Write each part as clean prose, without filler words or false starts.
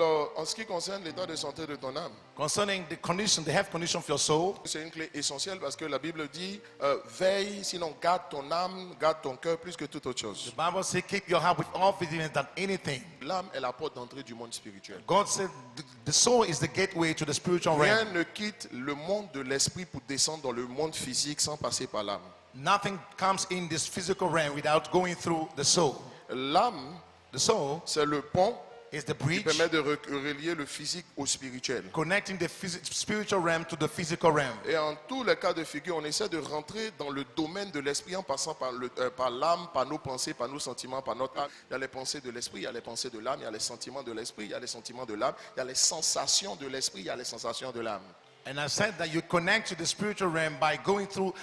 Alors, en ce qui concerne l'état de santé de ton âme, Concerning the condition, the health condition of your soul, c'est une clé essentielle parce que la Bible dit veille, sinon garde ton âme, garde ton cœur plus que toute autre chose. the Bible says, keep your heart with all vigilance than anything. L'âme est la porte d'entrée du monde spirituel. God said the soul is the gateway to the spiritual Rien realm. ne quitte le monde de l'esprit pour descendre dans le monde physique sans passer par l'âme. Nothing comes in this physical realm without going through the soul. L'âme, The soul c'est le pont is the qui bridge permet de relier le physique au spirituel. connecting the spiritual realm to the physical realm. Et en tous les cas de figure, on essaie de rentrer dans le domaine de l'esprit en passant par l'âme, par nos pensées, par nos sentiments, par notre âme. Il y a les pensées de l'esprit, il y a les pensées de l'âme, il y a les sentiments de l'esprit, il y a les sentiments de l'âme, il y a les sensations de l'esprit, il y a les sensations de l'âme. And I said that you connect to the spiritual realm by going through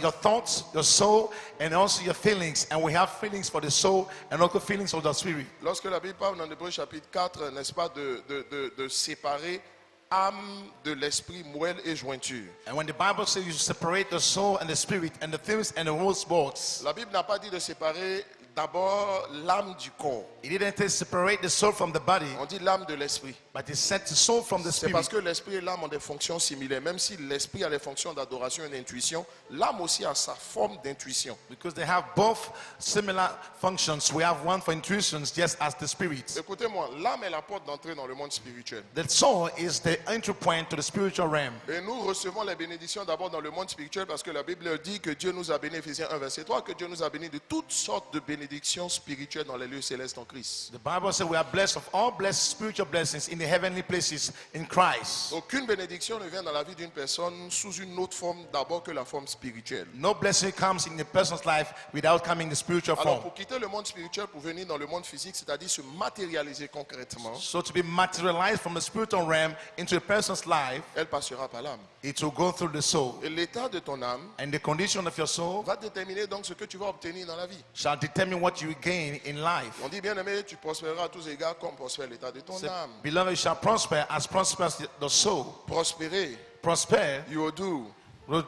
your thoughts, your soul, and also your feelings. And we have feelings for the soul and also feelings of the spirit. Lorsque la Bible parle dans Hébreux chapitre 4, n'est-ce pas, de séparer âme de l'esprit, moelle et jointure. And when the Bible says you separate the soul and the spirit and the feelings and the whole sports, La Bible n'a pas dit de séparer d'abord l'âme du corps. it didn't say separate the soul from the body, On dit l'âme de l'esprit. but it said the soul from the C'est parce spirit. que l'esprit et l'âme ont des fonctions similaires. Même si l'esprit a les fonctions d'adoration et d'intuition, l'âme aussi a sa forme d'intuition. Because they have both similar functions. We have one for intuitions just as the spirit. Écoutez-moi, l'âme est la porte d'entrée dans le monde spirituel. The soul is the entry point to the spiritual realm. Et nous recevons les bénédictions d'abord dans le monde spirituel parce que la Bible dit que Dieu nous a bénis, Ephésiens 1, verset 3, que Dieu nous a bénis de toutes sortes de bénédictions spirituelles dans les lieux célestes en Christ. The Bible says we are blessed of all blessed spiritual blessings in the heavenly places in Christ. Aucune bénédiction ne vient dans la vie d'une personne sous une autre forme d'abord que la forme spirituelle. No blessing comes in a person's life without coming in the spiritual Alors form. pour quitter le monde spirituel pour venir dans le monde physique, c'est-à-dire se matérialiser concrètement, So to be materialized from the spiritual realm into a person's life, elle passera par l'âme. it will go through the soul. Et l'état de ton âme And the condition of your soul va déterminer donc ce que tu vas obtenir dans la vie. shall determine what you gain in life. On dit bien aimé, tu prospéreras à tous égards comme prospère l'état de ton Say, âme. beloved, you shall prosper as prospers the soul. Prospérer, Prosper, you will do.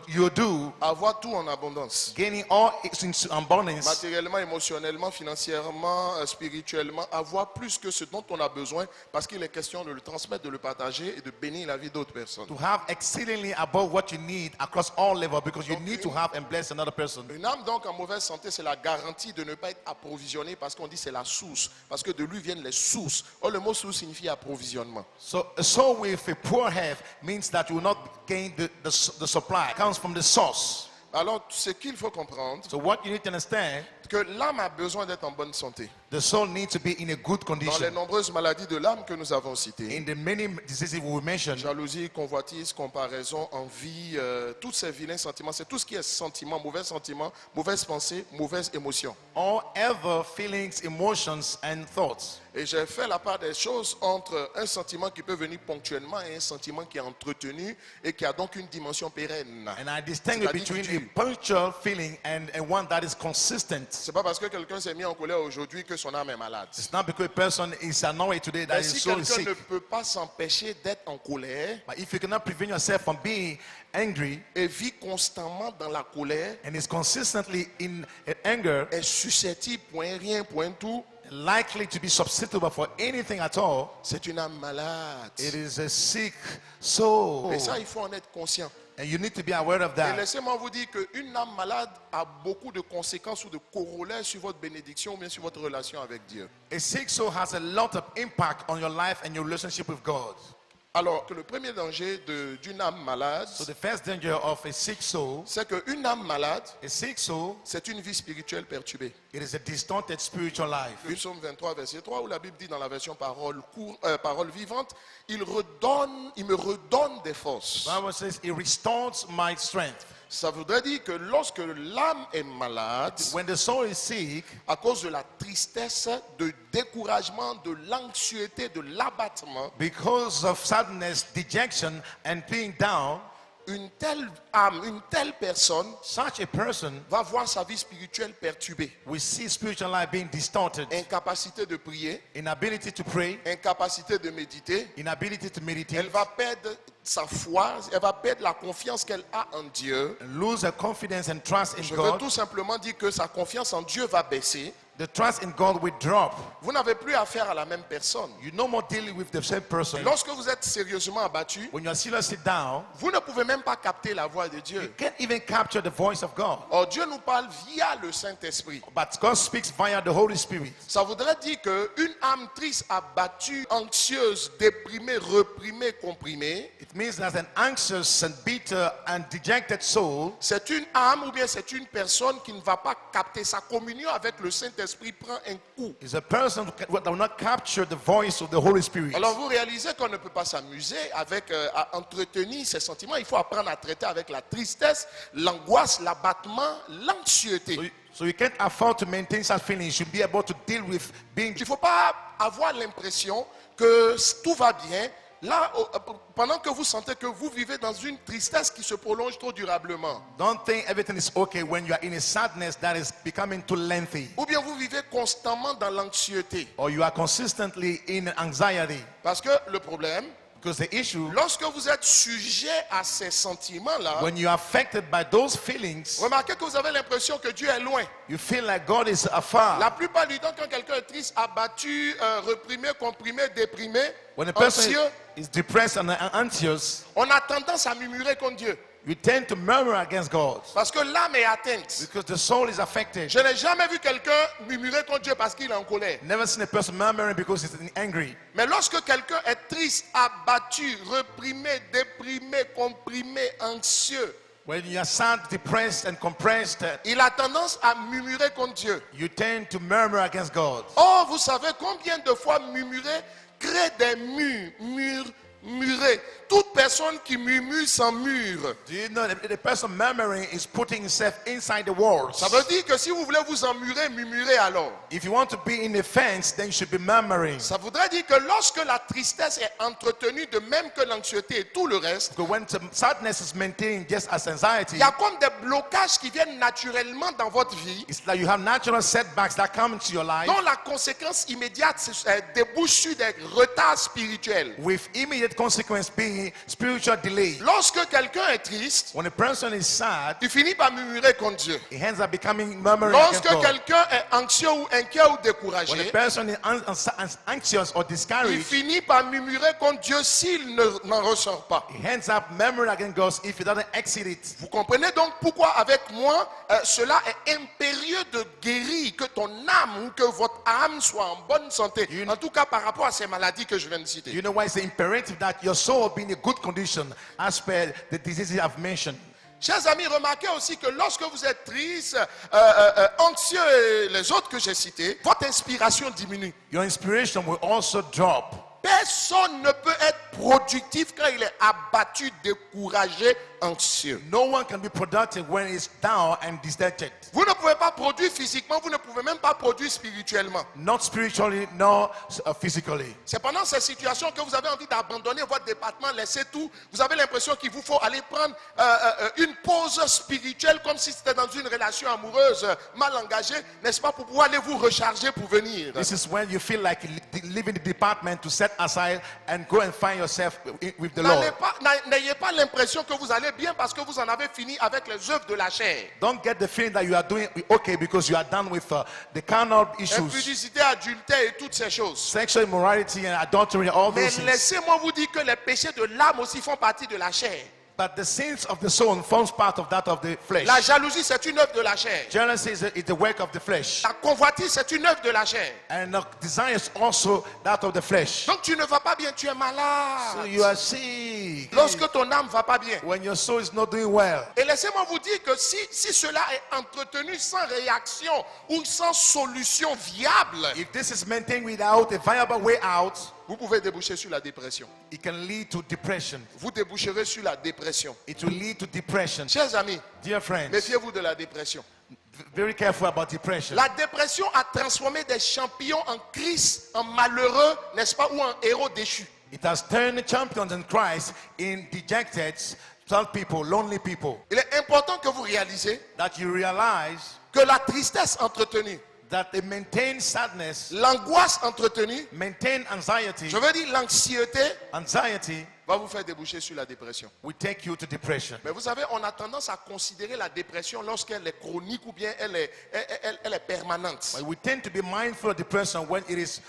you do, Avoir tout en abondance. gaining all into abundance, Matériellement, émotionnellement, financièrement, spirituellement, avoir plus que ce dont on a besoin parce qu'il est question de le transmettre, de le partager et de bénir la vie d'autres personnes. to have exceedingly above what you need across all levels, because you need to have and bless another person. Une âme donc en mauvaise santé, c'est la garantie de ne pas être approvisionné parce qu'on dit c'est la source, parce que de lui viennent les sources. Or, le mot source signifie approvisionnement. So a soul with a poor health means that you will not gain the supply. It comes from the source. Alors, ce qu'il faut comprendre, So what you need to understand, que l'âme a besoin d'être en bonne santé. the soul needs to be in a good Dans les condition. nombreuses maladies de l'âme que nous avons citées, In the many diseases we mentioned, jalousie, convoitise, comparaison, envie, tous ces vilains sentiments, c'est tout ce qui est sentiment, mauvaise pensée, mauvaise émotion. all ever feelings, emotions, and thoughts. Et j'ai fait la part des choses entre un sentiment qui peut venir ponctuellement et un sentiment qui est entretenu et qui a donc une dimension pérenne. And I distinguish C'est-à-dire between qui a dure. punctual feeling and one that is consistent. C'est pas parce que quelqu'un s'est mis en colère aujourd'hui que son âme est malade. It's not because a person is annoyed today that Mais his si soul is quelqu'un sick. ne peut pas s'empêcher d'être en colère But if you cannot prevent yourself from being angry et vit constamment dans la colère, and is consistently in anger, est susceptible, point rien, point tout, likely to be susceptible for anything at all, c'est une âme malade. it is a sick soul. Et ça, il faut en être conscient. And you need to be aware of Et that. laissez-moi vous dire qu'une âme malade a beaucoup de conséquences ou de corollaires sur votre bénédiction ou bien sur votre relation avec Dieu. A sick soul has a lot of impact on your life and your relationship with God. Alors que le premier danger d'une âme malade, So the first danger of a sick soul, c'est qu'une âme malade, a sick soul, c'est une vie spirituelle perturbée. it is a distorted spiritual life. Psaume 23, verset 3, où la Bible dit dans la version parole vivante, il me redonne des forces. The Bible says, it restores my strength. Ça voudrait dire que lorsque l'âme est malade, When the soul is sick, à cause de la tristesse, de découragement, de l'anxiété, de l'abattement, because of sadness, dejection, and being down, une telle âme, une telle personne such a person va voir sa vie spirituelle perturbée. will see spiritual life being distorted. Incapacité de prier, Inability to pray, incapacité de méditer. inability to Elle meditate, va perdre sa foi, elle va perdre la confiance qu'elle a en Dieu. lose her confidence and trust in Je veux God. tout simplement dire que sa confiance en Dieu va baisser. the trust in God will drop. Vous n'avez plus affaire à la même personne. You no more dealing with the same person. Lorsque vous êtes sérieusement abattu, When you are seriously down, vous ne pouvez même pas capter la voix de you Dieu. can't even capture the voice of God. Or, Dieu nous parle via le Saint-Esprit. But God speaks via the Holy Spirit. Ça voudrait dire qu'une âme triste, abattue, anxieuse, déprimée, reprimée, comprimée, It means that an anxious and bitter and dejected soul, c'est une âme ou bien c'est une personne qui ne va pas capter sa communion avec le Saint-Esprit prend un coup. is a person who will not capture the voice of the Holy Spirit. Alors vous réalisez qu'on ne peut pas s'amuser avec à entretenir ses sentiments. Il faut apprendre à traiter avec la tristesse, l'angoisse, l'abattement, l'anxiété. So you can't afford to maintain such feelings. You should be able to deal with being. Il ne faut pas avoir l'impression que tout va bien. Là, pendant que vous sentez que vous vivez dans une tristesse qui se prolonge trop durablement. Don't think everything is okay when you are in a sadness that is becoming too lengthy. Ou bien vous vivez constamment dans l'anxiété. Or you are consistently in anxiety. Parce que le problème, Because the issue, lorsque vous êtes sujet à ces sentiments-là, when you are affected by those feelings, remarquez que vous avez l'impression que Dieu est loin. you feel like God is afar. La plupart du temps, quand quelqu'un est triste, abattu, reprimé, comprimé, déprimé, When a person anxieux, is depressed and anxious, on a tendance à murmurer contre Dieu. you tend to murmur against God Parce que l'âme est atteinte. because the soul is affected. Je n'ai jamais vu quelqu'un murmurer contre Dieu parce qu'il est en colère. Never seen a person murmuring because he's angry. Mais lorsque quelqu'un est triste, abattu, reprimé, déprimé, comprimé, anxieux, When you are sad, depressed, and compressed, il a tendance à murmurer contre Dieu. you tend to murmur against God. Or, vous savez combien de fois murmurer crée des murs, murés. Toute personne qui murmure sans mur. Do you know that the person murmuring is putting himself inside the walls? Ça veut dire que si vous voulez vous emmurer, murmurez alors. If you want to be in a fence, then you should be murmuring. Ça voudrait dire que lorsque la tristesse est entretenue, de même que l'anxiété et tout le reste, Because when sadness is maintained just as anxiety, il y a comme des blocages qui viennent naturellement dans votre vie, it's like you have natural setbacks that come into your life dont la conséquence immédiate débouche sur des retards spirituels. with immediate consequence being spiritual delay. Lorsque quelqu'un est triste, When a person is sad, il finit par murmurer contre Dieu. he ends up becoming murmuring against Lorsque God. quelqu'un est anxieux ou inquiet ou When a découragé, person is anxious or il discouraged, finit par murmurer contre Dieu s'il n'en ressort pas. he ends up murmuring against God if he doesn't exit it. Vous comprenez donc pourquoi avec moi, cela est impérieux de guérir, que ton âme ou que votre âme soit en bonne santé. En tout cas par rapport à ces maladies que je viens de citer. You know why it's imperative that your soul be in a good condition as per the diseases I've mentioned. Chers amis, remarquez aussi que lorsque vous êtes triste, anxieux et les autres que j'ai cités, votre inspiration diminue. Your inspiration will also drop. Personne ne peut être productif quand il est abattu, découragé, anxieux. No one can be productive when he's down and dejected. Vous ne pouvez pas produire physiquement, vous ne pouvez même pas produire spirituellement. Not spiritually, nor physically. C'est pendant ces situations que vous avez envie d'abandonner votre département, laisser tout. Vous avez l'impression qu'il vous faut aller prendre une pause spirituelle comme si c'était dans une relation amoureuse mal engagée, n'est-ce pas, pour pouvoir aller vous recharger pour venir. This is when you feel like leaving the department to set aside and go and find yourself with the Lord. N'ayez pas l'impression que vous allez bien parce que vous en avez fini avec les œuvres de la chair. Don't get the feeling that you are doing okay because you are done with the carnal issues, Impudicité, adultère et toutes ces choses. sexual immorality and adultery, all Mais those things. laissez-moi vous dire que les péchés de l'âme aussi font partie de la chair. But the sins of the soul forms part of that of the flesh. La jalousie, c'est une œuvre de la chair. Jealousy is the work of the flesh. La convoitise, c'est une œuvre de la chair. And the desire is also that of the flesh. Donc tu ne vas pas bien, tu es So malade. you are sick. Lorsque ton âme va pas bien. When your soul is not doing well. Et laissez-moi vous dire que si cela est entretenu sans réaction ou sans solution viable, If this is maintained without a viable way out, vous pouvez déboucher sur la dépression. it can lead to depression. Vous déboucherez sur la dépression. It will lead to depression. Chers amis, Dear friends, méfiez-vous de la dépression. very careful about depression. La dépression a transformé des champions en Christ, en malheureux, n'est-ce pas, ou en héros déchus. It has turned the champions in Christ in dejected, sad people, lonely people. Il est important que vous réalisez That you realize que la tristesse entretenue, that they maintain sadness, l'angoisse entretenue, maintain anxiety, je veux dire l'anxiété, anxiety va vous faire déboucher sur la dépression. will take you to depression. Mais vous savez, on a tendance à considérer la dépression lorsqu'elle est chronique ou bien elle est permanente. But we tend to be mindful of depression when it's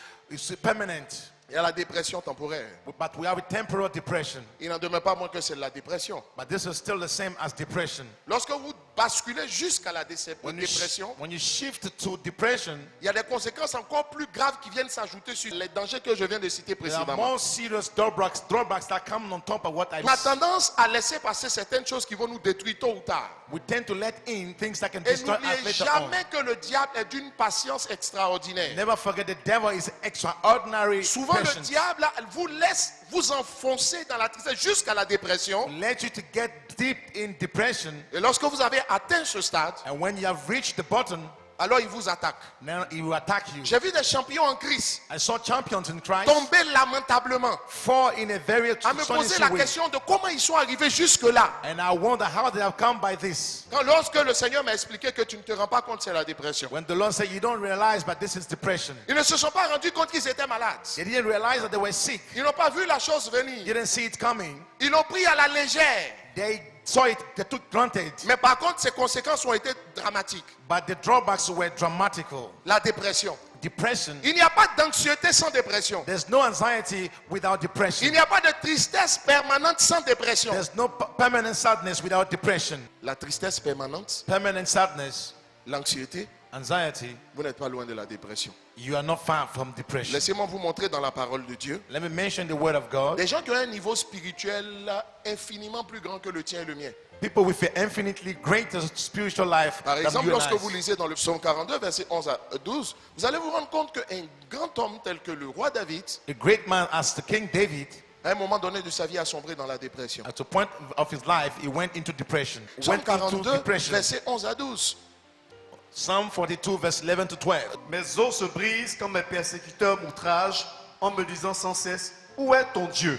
permanent. Il y a la dépression temporaire. But we have a temporary depression. Il n'en demeure pas moins que c'est la dépression. But this is still the same as depression. Lorsque vous basculez jusqu'à la dépression, When you shift to depression, il y a des conséquences encore plus graves qui viennent s'ajouter sur les dangers que je viens de citer there are précédemment. more serious drawbacks that come on top of what I On a tendance à laisser passer certaines choses qui vont nous détruire tôt ou tard. We tend to let in things that can Et destroy us n'oubliez later on. jamais que le diable est d'une patience extraordinaire. Never forget the devil is extraordinary Souvent, le patience. diable là, vous laisse vous enfoncer dans la tristesse jusqu'à la dépression. Let you to get deep in depression, Et lorsque vous avez atteint ce stade, and when you have reached the bottom, alors il vous attaque. now he will attack you. J'ai vu des champions en Christ I saw champions in Christ tomber lamentablement. fall in a very À me poser la way. question de comment ils sont arrivés jusque-là. And I wonder how they have come by this. Lorsque le Seigneur m'a expliqué que tu ne te rends pas compte, c'est la dépression. When the Lord said, you don't realize, but this is depression. Ils ne se sont pas rendus compte qu'ils étaient malades. They didn't realize that they were sick. Ils n'ont pas vu la chose They venir. didn't see it coming. Ils l'ont pris à la légère. They saw it, they took granted. Mais par contre, ses conséquences ont été dramatiques. But the drawbacks were dramatical. La dépression. Depression. Il n'y a pas d'anxiété sans dépression. There's no anxiety without depression. Il n'y a pas de tristesse permanente sans dépression. There's no permanent sadness without depression. La tristesse permanente, Permanent sadness, l'anxiété, anxiety, vous n'êtes pas loin de la dépression. you are not far from depression. Laissez-moi vous montrer dans la parole de Dieu Let me mention the word of God. des gens qui ont un niveau spirituel infiniment plus grand que le tien et le mien. People with an infinitely greater spiritual life Par than exemple, you and lorsque I. vous lisez dans le psaume 42, versets 11 à 12, vous allez vous rendre compte qu'un grand homme tel que le roi David, A great man as the King David, à un moment donné de sa vie, a sombré dans la dépression. at a point of his life, he went into depression. Psaume Went into 42, depression. versets 11 à 12. Psalm 42, verse 11 to 12. Mes os se brisent quand mes persécuteurs m'outragent en me disant sans cesse, où est ton Dieu?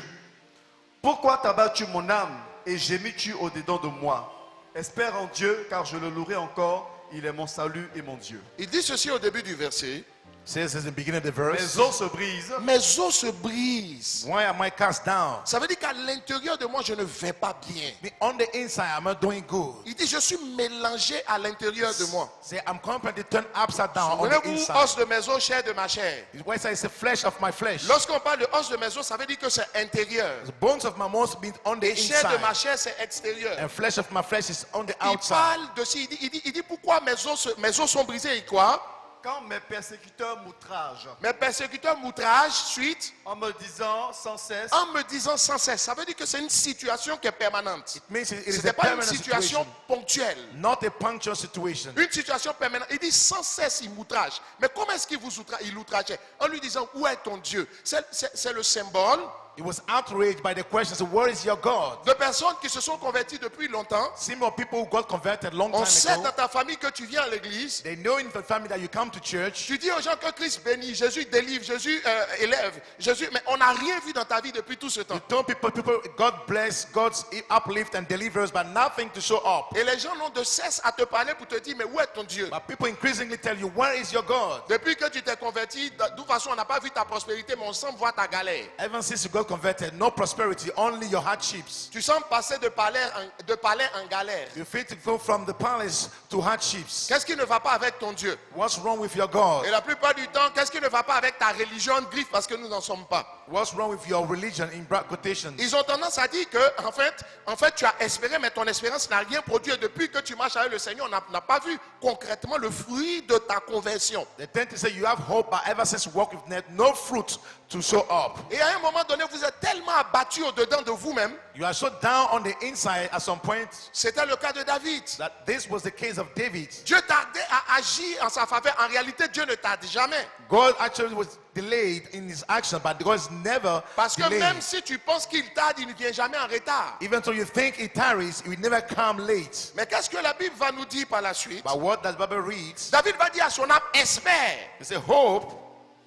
Pourquoi t'as battu mon âme et gémis-tu au-dedans de moi? Espère en Dieu, car je le louerai encore, il est mon salut et mon Dieu. Il dit ceci au début du verset. Says in the beginning of the Mes verse, os se brisent Mes os se brisent. why am I cast down? Ça veut dire qu'à l'intérieur de moi, je ne vais pas bien. On the inside, I'm not doing good. Il dit, je suis mélangé à l'intérieur de moi. Say, I'm completely turned upside down on the Souvenez-vous, inside. os de mes os, chair de ma chair. Why it says it's the flesh of my flesh. Lorsqu'on parle de os de mes os, ça veut dire que c'est intérieur. The bones of my bones being on the Et chair de ma inside. chair, c'est extérieur. And flesh of my flesh is on the Il outside. parle de ça, il dit pourquoi mes os sont brisés et quoi? quand mes persécuteurs m'outragent Mes persécuteurs m'outragent, suite, en me disant sans cesse, en me disant sans cesse. Ça veut dire que c'est une situation qui est permanente. It means it Ce is n'est a pas une permanent situation situation, ponctuelle. not a punctual situation. Une situation permanente. Il dit sans cesse, il m'outrage. Mais comment est-ce qu'il vous outrage? Il l'outrageait en lui disant, où est ton Dieu? C'est le symbole He was outraged by the question, so where is your God? de personnes qui se sont converties depuis longtemps. Similar people who got converted long On time sait ago. dans ta famille que tu viens à l'église. They know in the family that you come to church. Tu dis aux gens que Christ bénit, Jésus délivre, Jésus élève, Jésus, mais on n'a rien vu dans ta vie depuis tout ce temps. You tell people, God bless, God's uplift and delivers, but nothing to show up. Et les gens n'ont de cesse à te parler pour te dire, mais où est ton Dieu? But people increasingly tell you, where is your God? Depuis que tu t'es converti, de toute façon, on n'a pas vu ta prospérité, mais on semble voir ta galère. Ever since you got converted, no prosperity, only your hardships. Tu sembles passer de palais en galère. You feel to go from the palace to hardships. Qu'est-ce qui ne va pas avec ton Dieu? What's wrong with your God? Et la plupart du temps, qu'est-ce qui ne va pas avec ta religion de griffe parce que nous n'en sommes pas? What's wrong with your religion in quotations? Ils ont tendance à dire que, en fait, tu as espéré, mais ton espérance n'a rien produit. Et depuis que tu marches avec le Seigneur, on n'a pas vu concrètement le fruit de ta conversion. They tend to say you have hope, but ever since you walk with net, no fruit to show up. Et à un moment donné, vous êtes tellement abattu au-dedans de vous-même. You are so down on the inside at some point C'était le cas de David. that this was the case of David. Dieu tardait à agir en sa faveur. En réalité, Dieu ne tarde jamais. God actually was delayed in his action, but God is never Parce que delayed. même si tu penses qu'il tarde, il ne vient jamais en retard. Even though you think he tarries, he will never come late. Mais qu'est-ce que la Bible va nous dire par la suite? But what does the Bible reads? David va dire à son âme, espère. He said, hope,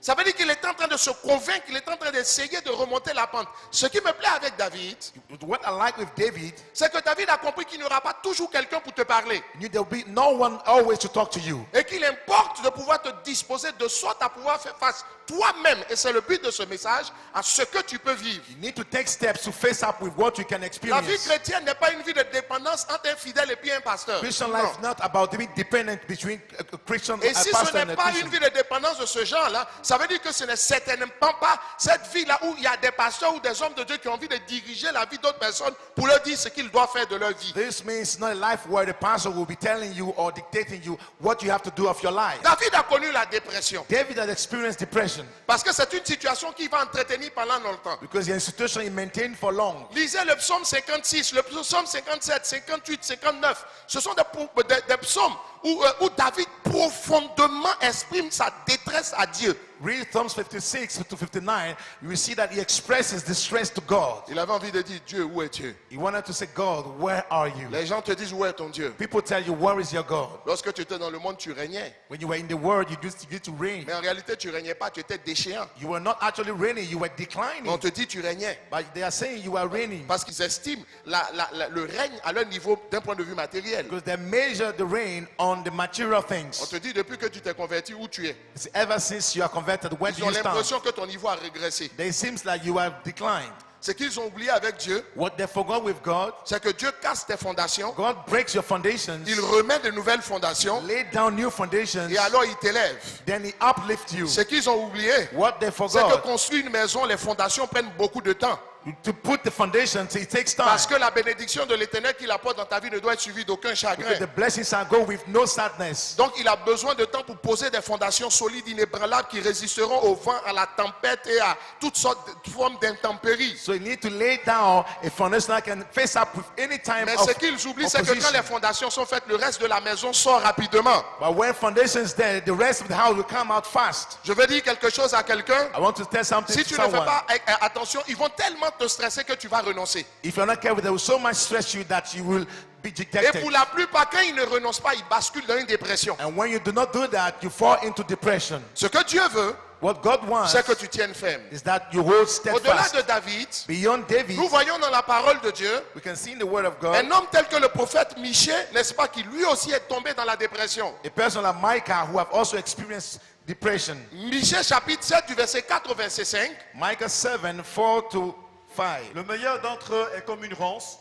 Ça veut dire qu'il est en train de se convaincre, qu'il est en train d'essayer de remonter la pente. Ce qui me plaît avec David, What I like with David, c'est que David a compris qu'il n'y aura pas toujours quelqu'un pour te parler. there will be no one always to talk to you. Et qu'il importe de pouvoir te disposer de sorte à pouvoir faire face toi-même, et c'est le but de ce message, à ce que tu peux vivre. You need to take steps to face up with what you can La vie experience. chrétienne n'est pas une vie de dépendance entre un fidèle et puis un pasteur. Christian Non. life is not about being dependent between a Christian Et si ce pastor n'est and a pas Christian. une vie de dépendance de ce genre-là, ça veut dire que ce n'est certainement pas cette vie-là où il y a des pasteurs ou des hommes de Dieu qui ont envie de diriger la vie d'autres personnes pour leur dire ce qu'ils doivent faire de leur vie. This means not a life where the pastor will be telling you or dictating you what you have to do of your life. David a connu la dépression David had experienced depression parce que c'est une situation qui va entretenir pendant longtemps. because the institution he maintained for long. Lisez le psaume 56, le psaume 57, 58, 59. Ce sont des psaumes où David profondément exprime sa détresse à Dieu. Read Psalms 56 to 59, you will see that he expresses distress to God. Il avait envie de dire, Dieu, où est Dieu? He wanted to say, God, where are you? Les gens te disent, où est ton Dieu? People tell you, where is your God? Lorsque tu étais dans le monde, tu régnais. When you were in the world, you used to reign. Mais en réalité, tu régnais pas, tu étais déchéant. You were not actually reigning, you were declining. On te dit, tu régnais. But they are saying you are reigning Parce qu'ils estiment le règne à leur niveau d'un point de vue matériel. because they measure the reign on the material On things. te dit, depuis que tu t'es converti, où tu es? It's ever since you are converted, where Ils do ont you stand? l'impression que ton niveau a régressé. It seems like you have declined. Ce qu'ils ont oublié avec Dieu, What they forgot with God, c'est que Dieu casse tes fondations, God breaks your foundations, il remet de nouvelles fondations, lay down new foundations, et alors il t'élève. then he uplifts you. Ce qu'ils ont oublié, What they c'est que forgot, construire une maison, les fondations prennent beaucoup de temps. to put the foundations, it takes time. Parce que la bénédiction de l'Éternel qu'il apporte dans ta vie ne doit être suivie d'aucun chagrin. Because the blessings are go with no sadness. Donc il a besoin de temps pour poser des fondations solides, inébranlables, qui résisteront au vent, à la tempête et à toutes sortes de formes d'intempéries. So you need to lay down a foundation that can face up with any time Mais of ce qu'ils oublient, c'est que quand opposition. les fondations sont faites, le reste de la maison sort rapidement. But when foundation is there, the rest of the house will come out fast. Je veux dire quelque chose à quelqu'un. I want to tell something Si to tu ne fais someone. pas attention, ils vont tellement te stresser que tu vas renoncer. If you're not careful, they will so much stress you that you will be Et dejected. pour la plupart, quand ils ne renoncent pas, ils basculent dans une dépression. And when you do not do that, you fall into depression. Ce que Dieu veut, What God wants c'est que tu tiennes ferme. is that you hold Au-delà steadfast. de David, Beyond David, nous voyons dans la parole de Dieu we can see in the word of God un homme tel que le prophète Michée, n'est-ce pas, qui lui aussi est tombé dans la dépression. a person like Micah who have also experienced depression. Michée chapitre 7 du verset 4 au verset 5. Micah 7, 4 to 5. Le meilleur d'entre eux est comme une ronce,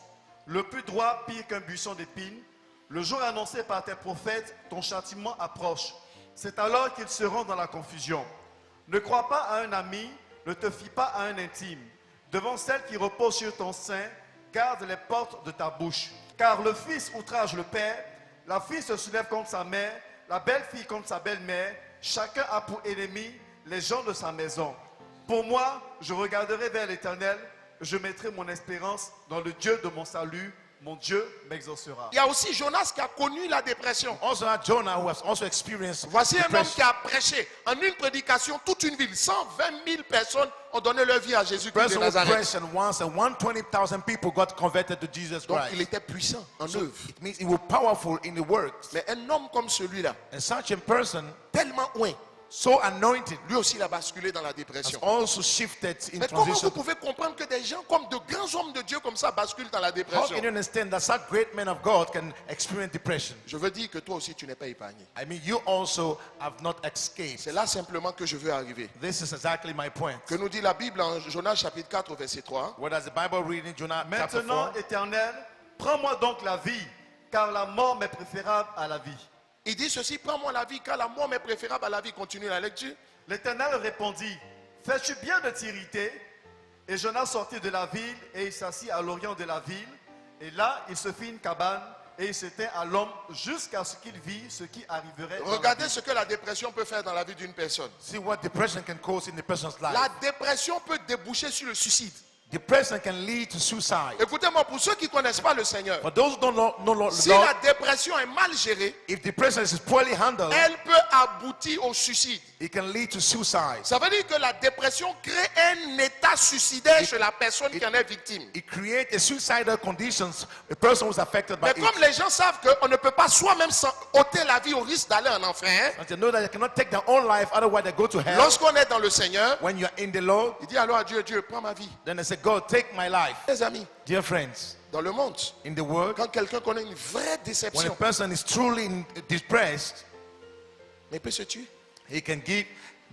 le plus droit pire qu'un buisson d'épines. Le jour annoncé par tes prophètes, ton châtiment approche. C'est alors qu'ils seront dans la confusion. Ne crois pas à un ami, ne te fie pas à un intime. Devant celle qui repose sur ton sein, garde les portes de ta bouche. Car le fils outrage le père, la fille se soulève contre sa mère, la belle-fille contre sa belle-mère. Chacun a pour ennemi les gens de sa maison. Pour moi, je regarderai vers l'Éternel, je mettrai mon espérance dans le Dieu de mon salut. Mon Dieu m'exaucera. Il y a aussi Jonas qui a connu la dépression. Also had Jonah who has also experienced Voici un homme depression. qui a prêché en une prédication toute une ville. 120 000 personnes ont donné leur vie à Jésus-Christ de Person who Nazareth. preached and once and 120,000 people got converted to Jesus Donc Christ. il était puissant en œuvre. It means he was powerful in the works. Mais un homme comme celui-là, And such a person, tellement loin, so anointed, lui aussi il a basculé dans la has dépression. also shifted in Mais comment vous transition. pouvez comprendre que des gens comme de grands hommes de Dieu comme ça basculent dans la How dépression? can you understand that such great men of God can experience depression? Je veux dire que toi aussi tu n'es pas épargné. I mean, you also have not escaped. C'est là simplement que je veux arriver. This is exactly my point. Que nous dit la Bible en Jonas chapitre 4 verset 3. What does the Bible read in Jonah chapter Maintenant, 4? Éternel, prends-moi donc la vie, car la mort m'est préférable à la vie. Il dit ceci, prends-moi la vie car la mort m'est préférable à la vie. Continue la lecture. L'Éternel répondit, fais-tu bien de t'irriter? Et Jonas sortit de la ville et il s'assit à l'orient de la ville. Et là, il se fit une cabane et il s'éteint à l'homme jusqu'à ce qu'il vit ce qui arriverait. dans la Regardez vie. ce que la dépression peut faire dans la vie d'une personne. See what depression can cause in the person's life. La dépression peut déboucher sur le suicide. Depression can lead to suicide. Écoutez-moi, pour ceux qui ne connaissent pas le Seigneur, For those who don't know the si Lord, la dépression est mal gérée, if depression is poorly handled, elle peut aboutir au suicide. it can lead to suicide. Ça veut dire que la dépression crée un état suicidaire chez la personne qui en est victime. It creates a suicidal conditions, a person who's affected by Mais it. comme les gens savent qu'on ne peut pas soi-même ôter la vie au risque d'aller en enfer, And they know that they cannot take their own life, otherwise they go to hell. lorsqu'on est dans le Seigneur, When you're in the Lord, il dit alors à Dieu, Dieu, prends ma vie. then they say, God, take my life. Les amis, Dear friends, dans le monde, in the world, quand quelqu'un connaît une vraie when a déception, person is truly depressed, mais il peut se tuer. he can give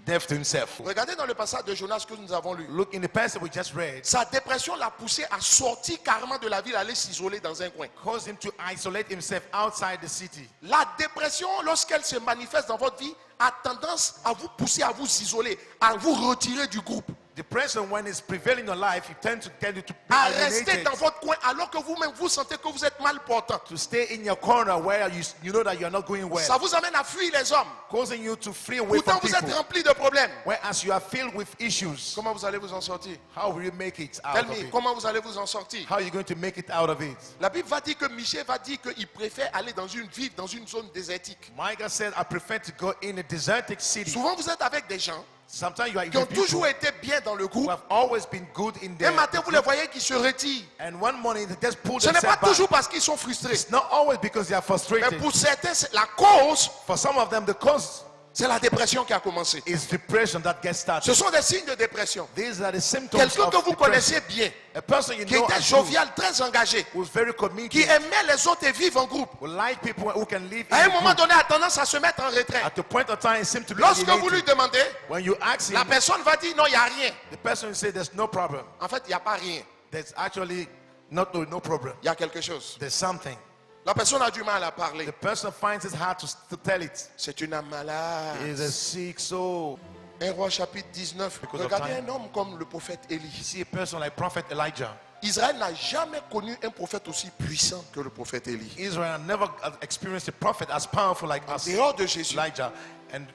death to himself. Regardez dans le passage de Jonas que nous avons lu. Look in the passage we just read, Sa dépression l'a poussé à sortir carrément de la ville, à aller s'isoler dans un coin. caused him to isolate himself outside the city. La dépression, lorsqu'elle se manifeste dans votre vie, a tendance à vous pousser à vous isoler, à vous retirer du groupe, Depression, when it's prevailing in your life, it tends to tell you to be à rester alienated, dans votre coin alors que vous-même vous sentez que vous êtes mal portant. to stay in your corner where you know that you're not going well, Ça vous amène à fuir les hommes. causing you to flee away Pourtant, from vous êtes people. rempli de problèmes. Whereas you are filled with issues, Comment vous allez vous en sortir? how will you make it out Tell of me, it? comment vous allez vous en sortir? How are you going to make it out of it? La Bible va dire que Michel va dire qu'il préfère aller vivre dans une zone désertique. Micah said, I prefer to go in a desertic city. Souvent, vous êtes avec des gens Sometimes you are qui ont with people toujours été bien dans le who groupe. have always been good in Un their matin, vous les voyez qui se retirent. and one morning they just pull Ce n'est pas themselves back. toujours parce qu'ils sont frustrés. It's not always because they are Mais frustrated. pour certains, la cause, For some of them, the cause c'est la dépression qui a commencé. is depression that gets started. Ce sont des signes de dépression. These are the symptoms Quelqu'un que of vous depression. connaissez bien, A person you qui know était as good, jovial, très engagé, who's very qui committed, aimait les autres et vivre en groupe, who like people who can live in à un a moment group. donné a tendance à se mettre en retrait. At a point of time, it seems to be Lorsque vous lui alienated. demandez, When you ask la him, personne va dire non, il n'y a rien. the person will say there's no problem. En fait, il n'y a pas rien. There's actually no problem. Il y a quelque chose. There's something. La personne a du mal à parler. The person finds it hard to tell it. C'est une âme malade. He is a sick soul. 1 Roi chapitre 19. Because of Regardez time. un homme comme le prophète You Élie. see a person like Prophet Elijah. Israël n'a jamais connu un prophète aussi puissant que le prophète Élie. Israel never experienced a prophet as powerful like En us, dehors de Jésus, Elijah. And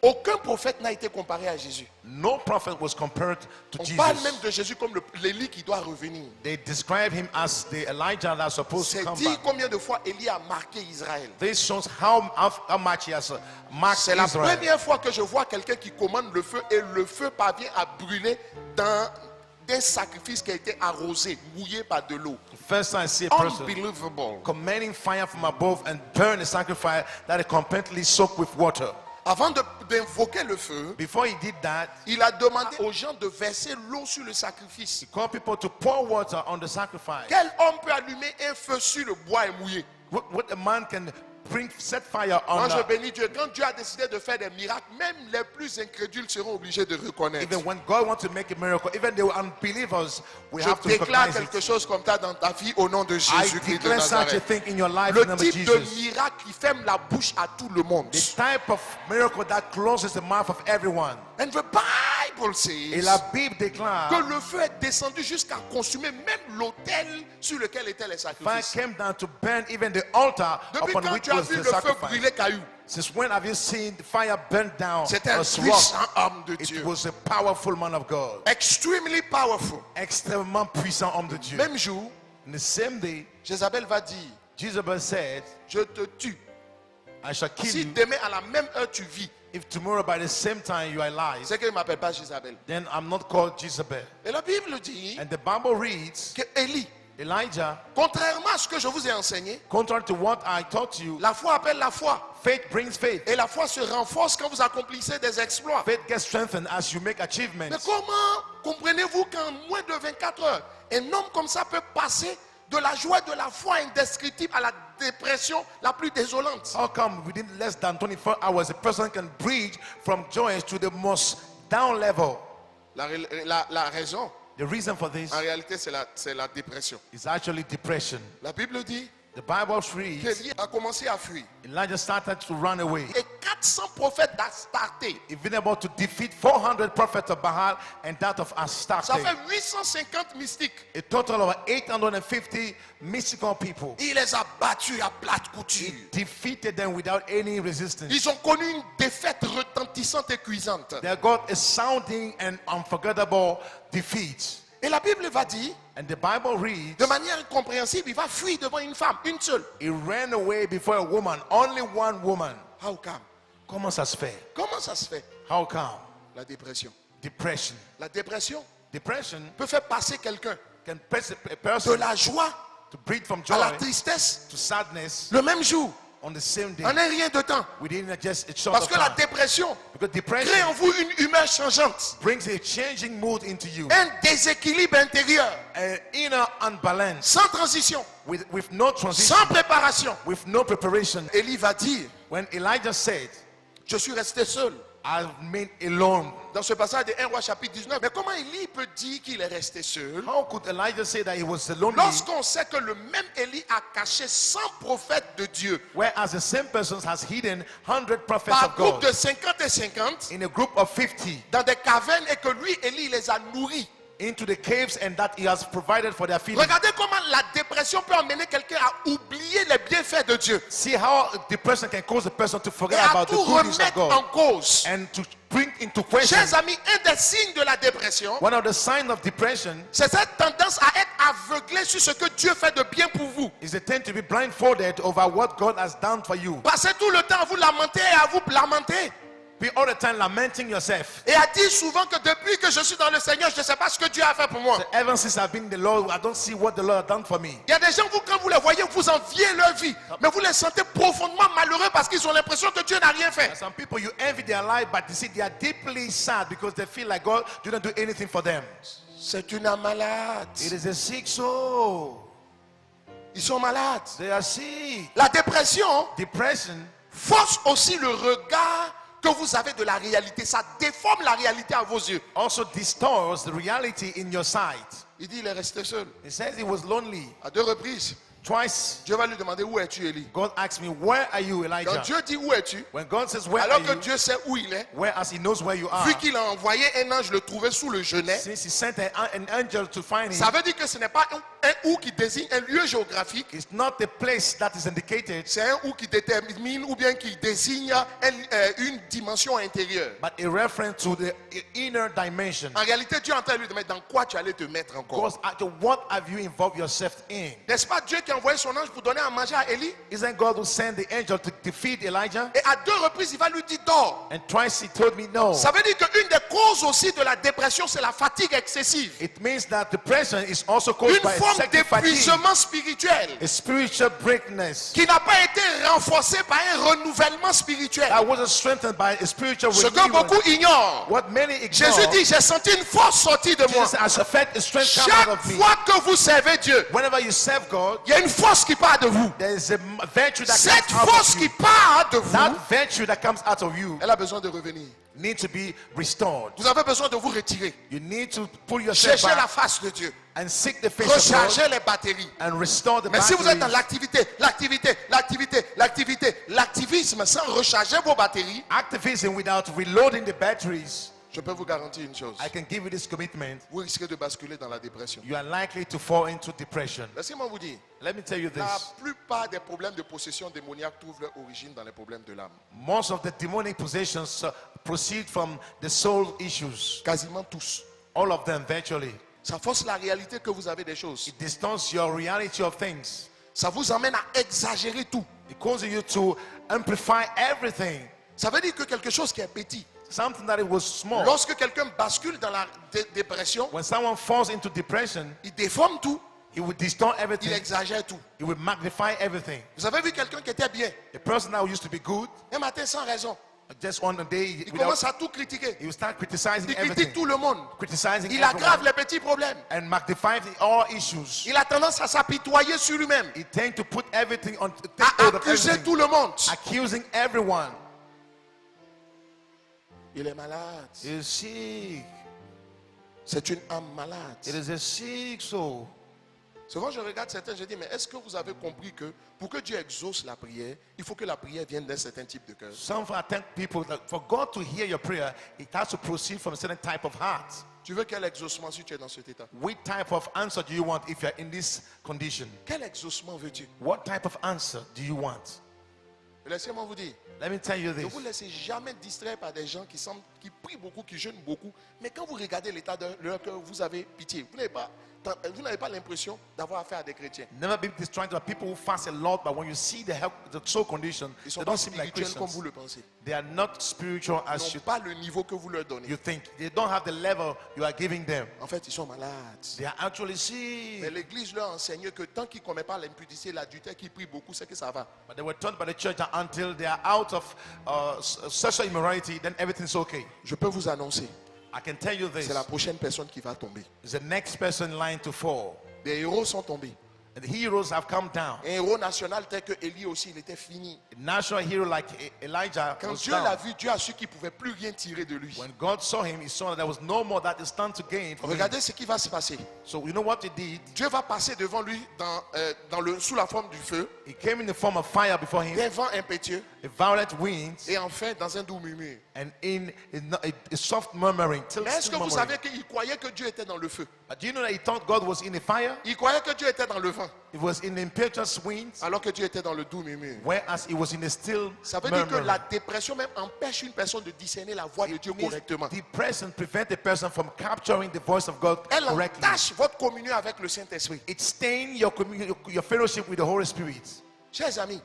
aucun prophète n'a été comparé à Jésus. no prophet was compared to On parle même Jesus. de Jésus comme l'Élie qui doit revenir. They describe him as the Elijah that's supposed to C'est come dire back. combien de fois Élie a marqué Israël. This shows how much he has marked C'est la Israel. première fois que je vois quelqu'un qui commande le feu et le feu parvient à brûler dans un sacrifice qui a été arrosé, mouillé par de l'eau. First time I see a person Unbelievable. commanding fire from above and burn a sacrifice that is completely soaked with water. Avant d'invoquer le feu, Before he did that, il a demandé aux gens de verser l'eau sur le sacrifice. he called people to pour water on the sacrifice. Quel homme peut allumer un feu sur le bois et mouillé? What a man can set fire Moi, on je bénis Dieu. Quand Dieu a décidé de faire des miracles, même les plus incrédules seront obligés de reconnaître. even when God wants to make a miracle, even the unbelievers, we have to Je déclare recognize quelque it. chose comme ça dans ta vie au nom de I Jésus-Christ de declare such a Nazareth. thing in your life in the Le name of type de Jesus. miracle qui ferme la bouche à tout le monde. The type of miracle that closes the mouth of everyone. And the Bible Et says la Bible déclare, que le feu est descendu jusqu'à consumer même l'autel sur lequel étaient les fire sacrifices. came down to burn even the altar Depuis upon quand which tu as was vu the le feu sacrifice. brûler caillou? Since when have you seen the fire burn down C'est un a puissant rock? homme de It Dieu. was a powerful man of God. Extremely powerful. Extrêmement puissant homme de Dieu. Même jour, In the same day, Jézabel va dire, Jezebel said, je te tue. I shall kill Si you. demain à la même heure tu vis, If tomorrow by the same time you are alive, c'est qu'elle ne m'appelle pas Jézabel. then I'm not called Jezebel. Et la Bible dit And the Bible reads, que Élie, Elijah, contrairement à ce que je vous ai enseigné, contrary to what I taught you, la foi appelle la foi. faith brings faith. Et la foi se renforce quand vous accomplissez des exploits. Faith gets strengthened as you make Mais achievements. comment comprenez-vous qu'en moins de 24 heures, un homme comme ça peut passer de la joie et de la foi indescriptible à la dépression la plus désolante? How come within less than 24 hours a person can bridge from joy to the most down level? La raison, The reason for this en réalité, c'est la dépression. is actually depression. La Bible dit The Bible reads, qu'Élie a commencé à fuir. Elijah started to run away. Et 400 prophètes d'Astarté. He's been able to defeat 400 prophets of Baal and that of Astarte. Ça fait 850 mystiques. A total of 850 mystical people. Il les a battus à plate couture. Defeated them without any resistance. Ils ont connu une défaite retentissante et cuisante. They got a sounding and unforgettable defeat. Et la Bible va dire, And the Bible reads, de manière incompréhensible, il va fuir devant une femme, une seule. he ran away before a woman, only one woman. How come? Comment ça se fait? Comment ça se fait? How come? La dépression. Depression. La dépression Depression peut faire passer quelqu'un can press a de person la joie to breathe from à la joy tristesse to sadness le même jour, on the same day en un rien de temps. within just a short Parce of que la time. dépression Because crée depression en vous une humeur changeante, brings a changing mood into you, un déséquilibre intérieur, an inner unbalance sans transition, with no transition, sans préparation. with no preparation. Élie va dire, When Elijah said, je suis resté seul. I've been alone. Dans ce passage de 1 roi chapitre 19. Mais comment Élie peut dire qu'il est resté seul How could Elijah say that he was lonely, lorsqu'on sait que le même Élie a caché 100 prophètes de Dieu whereas the same person has hidden 100 prophets par of groupe God de 50 et 50 in a group of 50 dans des cavernes et que lui, Élie, les a nourris? into the caves and that he has provided for their feeding? Regardez comment la dépression peut amener quelqu'un à oublier les bienfaits de Dieu See how depression can cause a person to et forget à about the tout goodness of remettre en God cause. and to bring into question. Chers amis, un des signes de la dépression, One of the signs of depression c'est cette tendance à être aveuglé sur ce que Dieu fait de bien pour vous. is the tend to be blindfolded over what God has done for you. Passez tout le temps à vous lamenter et à vous lamenter. Be all the time lamenting yourself. Et à dire souvent que depuis que je suis dans le Seigneur, je ne sais pas ce que Dieu a fait pour moi. So ever since I've been in the Lord, I don't see what the Lord has done for me. Il y a des gens, vous, quand vous les voyez, vous enviez leur vie. Mais vous les sentez profondément malheureux parce qu'ils ont l'impression que Dieu n'a rien fait. And some people, you envy their life, but you see they are deeply sad because they feel like God didn't do anything for them. C'est une malade. It is a sick soul. Ils sont malades. They are sick. La dépression Depression force aussi le regard que vous avez de la réalité. Ça déforme la réalité à vos yeux. also distorts the reality in your sight. Il dit, il est resté seul. He says he was lonely. À 2 reprises, Twice, Dieu va lui demander, où es-tu, Élie? God asked me, where are you, Quand Elijah? Dieu dit, où es-tu? When God says, where Alors are que you? Dieu sait où il est, Whereas he knows where you are. vu qu'il a envoyé un ange le trouver sous le genêt, Since he sent an angel to find him, ça veut dire que ce n'est pas un où qui désigne un lieu géographique, it's not the place that is indicated, c'est un où qui détermine ou bien qui désigne une dimension intérieure. but a reference to the inner dimension. En réalité, Dieu est en train de lui demander dans quoi tu allais te mettre encore. Because actually, what have you involved yourself in? N'est-ce pas Dieu qui a envoyé son ange pour donner à manger à Élie? Isn't God who sent the angel to feed Elijah? Et à 2 reprises, il va lui dire dors. And twice he told me no. Ça veut dire qu'une des causes aussi de la dépression, c'est la fatigue excessive. It means that depression is also caused Une by forme excessive fatigue, d'épuisement spirituel a spiritual breakness qui n'a pas été renforcé par un renouvellement spirituel. that wasn't strengthened by a spiritual Ce que renewal. beaucoup ignorent. What many ignore, Jésus dit, j'ai senti une force sortir de moi. Jesus has felt a strength come out Chaque of me. fois que vous servez Dieu, Whenever you serve God, il y a une force qui part de vous. there is a virtue that Cette comes out force of qui you. part de vous, That virtue that comes out of you elle a besoin de revenir. needs to be restored. Vous avez besoin de vous retirer. You need to pull yourself Cherchez la back face de Dieu. and seek the face of Rechargez God les batteries. and restore the Mais si vous êtes dans batteries. l'activisme sans recharger vos batteries, Activism without reloading the batteries, je peux vous garantir une chose. I can give you this commitment. Vous risquez de basculer dans la dépression. You are likely to fall into depression. Laissez-moi vous dire, Let me tell you la this. plupart des problèmes de possession démoniaque trouvent leur origine dans les problèmes de l'âme. Most of the demonic possessions proceed from the soul issues. Quasiment tous. All of them, virtually. Ça force la réalité que vous avez des choses. It distorts your reality of things. Ça vous emmène à exagérer tout. It causes you to amplify everything. Ça veut dire que quelque chose qui est petit, Something that it was small. lorsque quelqu'un bascule dans la dépression, When someone falls into depression, il déforme tout, it will distort il everything. exagère tout. It will magnify everything. Vous avez vu quelqu'un qui était bien, A person that used to be good, un matin sans raison, just one day, il without, commence à tout critiquer. he will start criticizing Il critique everything. tout le monde. Criticizing Il aggrave everyone les petits problèmes. and magnify all issues. Il a tendance à s'apitoyer sur lui-même, He tends to put everything on, take à hold of accuser everything, tout le monde. accusing everyone. Il est malade. He is sick. C'est une âme malade. It is a sick soul. Souvent, je regarde certains, je dis, mais est-ce que vous avez compris que pour que Dieu exauce la prière, il faut que la prière vienne d'un certain type de cœur? Some I thank people that for God to hear your prayer, it has to proceed from a certain type of heart. Tu veux quel exaucement si tu es dans cet état? What type of answer do you want if you're in this condition? Quel exaucement veux-tu? What type of answer do you want? Laissez-moi vous dire, Let me tell you ne this. vous laissez jamais distraire par des gens qui prient beaucoup, qui jeûnent beaucoup. Mais quand vous regardez l'état de leur cœur, vous avez pitié. Vous n'avez pas l'impression d'avoir affaire à des chrétiens. Never be distracted by people who fast a lot, but when you see the soul condition, Ils ne they sont pas don't seem like spirituels comme Christians. vous le pensez. They are not spiritual Ils as n'ont pas le niveau que vous leur donnez. you think. They don't have the level you are giving them. En fait, ils sont malades. They are actually Mais sick. l'église leur enseigne que tant qu'ils ne commettent pas l'impudicité et l'adultère, qu'ils prient beaucoup, c'est que ça va. But they were taught by the church that until they are out of sexual immorality, then everything's okay. Je peux vous annoncer, I can tell you this. c'est la prochaine personne qui va tomber. It's the next person in line to fall. Des héros sont tombés. And the heroes have come down. Un héros national tel que Élie aussi, il était fini. A national hero like Elijah Quand was Dieu l'a down. vu, Dieu a su qu'il ne pouvait plus rien tirer de lui. When God saw him, he saw that there was no more that is stand to gain for him. Regardez ce qui va se passer. So you know what he did? Dieu va passer devant lui sous la forme du feu, He came in the form of fire before him, des vents impétueux a violent wind, et enfin dans un doux murmure. and in a soft murmuring. Mais est-ce que vous savez qu'il croyait que Dieu était dans le feu? But do you know that he thought God was in the fire? Il croyait que Dieu était dans le vent, It was in the impetuous winds, alors que Dieu était dans le doux murmure. whereas he was in the still Ça veut dire que murmuring. la dépression même empêche une personne de discerner la voix de Dieu It means correctement. depression prevent a person from capturing the voice of God Elle correctly. entache votre communion avec le Saint-Esprit. It stains your fellowship with the Holy Spirit. Chers amis,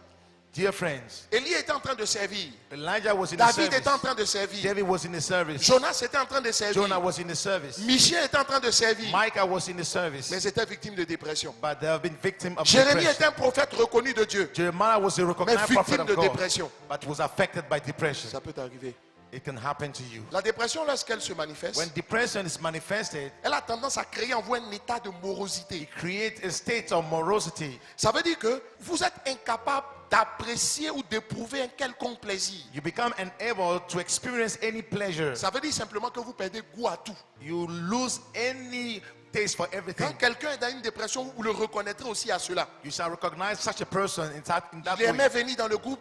Dear friends, Élie était en train de servir. Elijah was in the David service. était en train de servir. David was in the service. Jonas était en train de servir. Jonah was in the service. Michel était en train de servir. Micah was in the service. Mais était victime de dépression. But they have been victim of Jérémie depression. était un prophète reconnu de Dieu. Jeremiah was a recognized Mais prophet victime of de God, dépression. but was affected by depression. Ça peut arriver. It can happen to you. La dépression, lorsqu'elle se manifeste, When depression is manifested, elle a tendance à créer en vous un état de it morosité. creates a state of morosity. Ça veut dire que vous êtes incapable d'apprécier ou d'éprouver un quelconque plaisir. You become unable to experience any pleasure. Ça veut dire simplement que vous perdez goût à tout. You lose any taste for Quand everything. quelqu'un est dans une dépression, vous le reconnaîtrez aussi à cela. You shall recognize such a person in that Il aimait way. venir dans le groupe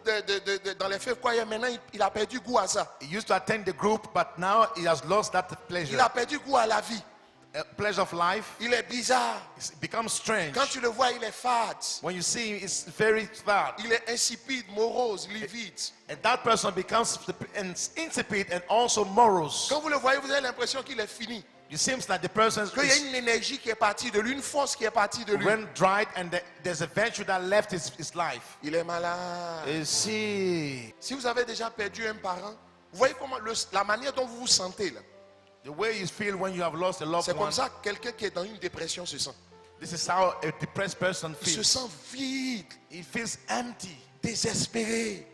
dans les fêtes choir. Maintenant, il a perdu goût à ça. He used to attend the group, but now he has lost that Il pleasure. a perdu goût à la vie. Pleasure of life. Il est bizarre. It becomes strange. Quand tu le vois, il est fade. When you see him, it's very bad. Il est insipide, morose, livide. And that person becomes insipid and also morose. Quand vous le voyez, vous avez l'impression qu'il est fini. It seems like the person Qu'il y a is une énergie qui est partie de lui, une force qui est partie de lui. when dried and there's a virtue that left his life. Il est malade. You see, Si vous avez déjà perdu un parent, vous voyez comment la manière dont vous vous sentez là. the way you feel when you have lost a loved C'est comme one, ça que quelqu'un qui est dans une dépression se sent. this is how a depressed person Il se feels. sent vide, He feels empty, désespéré.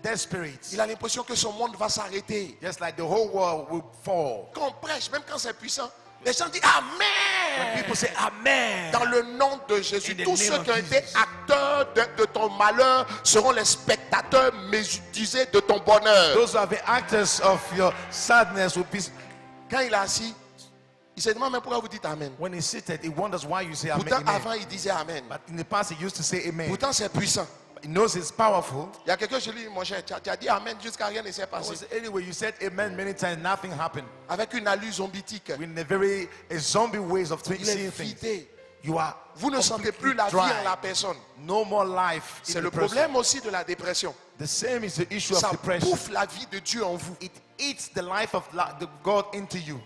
desperate. Il a l'impression que son monde va s'arrêter. Just like the whole world will fall. Quand on prêche, même quand c'est puissant, les gens disent Amen. People say Amen. Dans le nom de Jésus, In the tous name ceux of qui ont été Jesus. acteurs de ton malheur seront les spectateurs mésusés de ton bonheur. Those who are the actors of your sadness will be. Quand il est assis, il se demande même pourquoi vous dites Amen. When he's seated, he wonders why you say Amen. Pourtant, Amen. avant, il disait Amen. But in the past, he used to say Amen. Pourtant, c'est puissant. He knows it's powerful. Il y a quelqu'un, je lui dis, mon cher, tu as dit Amen jusqu'à rien ne s'est passé. Anyway, you said Amen many times, nothing happened. Avec une allure zombitique. In a zombie ways of Il est seeing things. vidé. You are Vous ne sentez plus completely la vie dry. en la personne. No more life C'est in le the person. problème aussi de la dépression. The same is the issue Ça of depression. bouffe la vie de Dieu en vous. It eats the life of the God into you.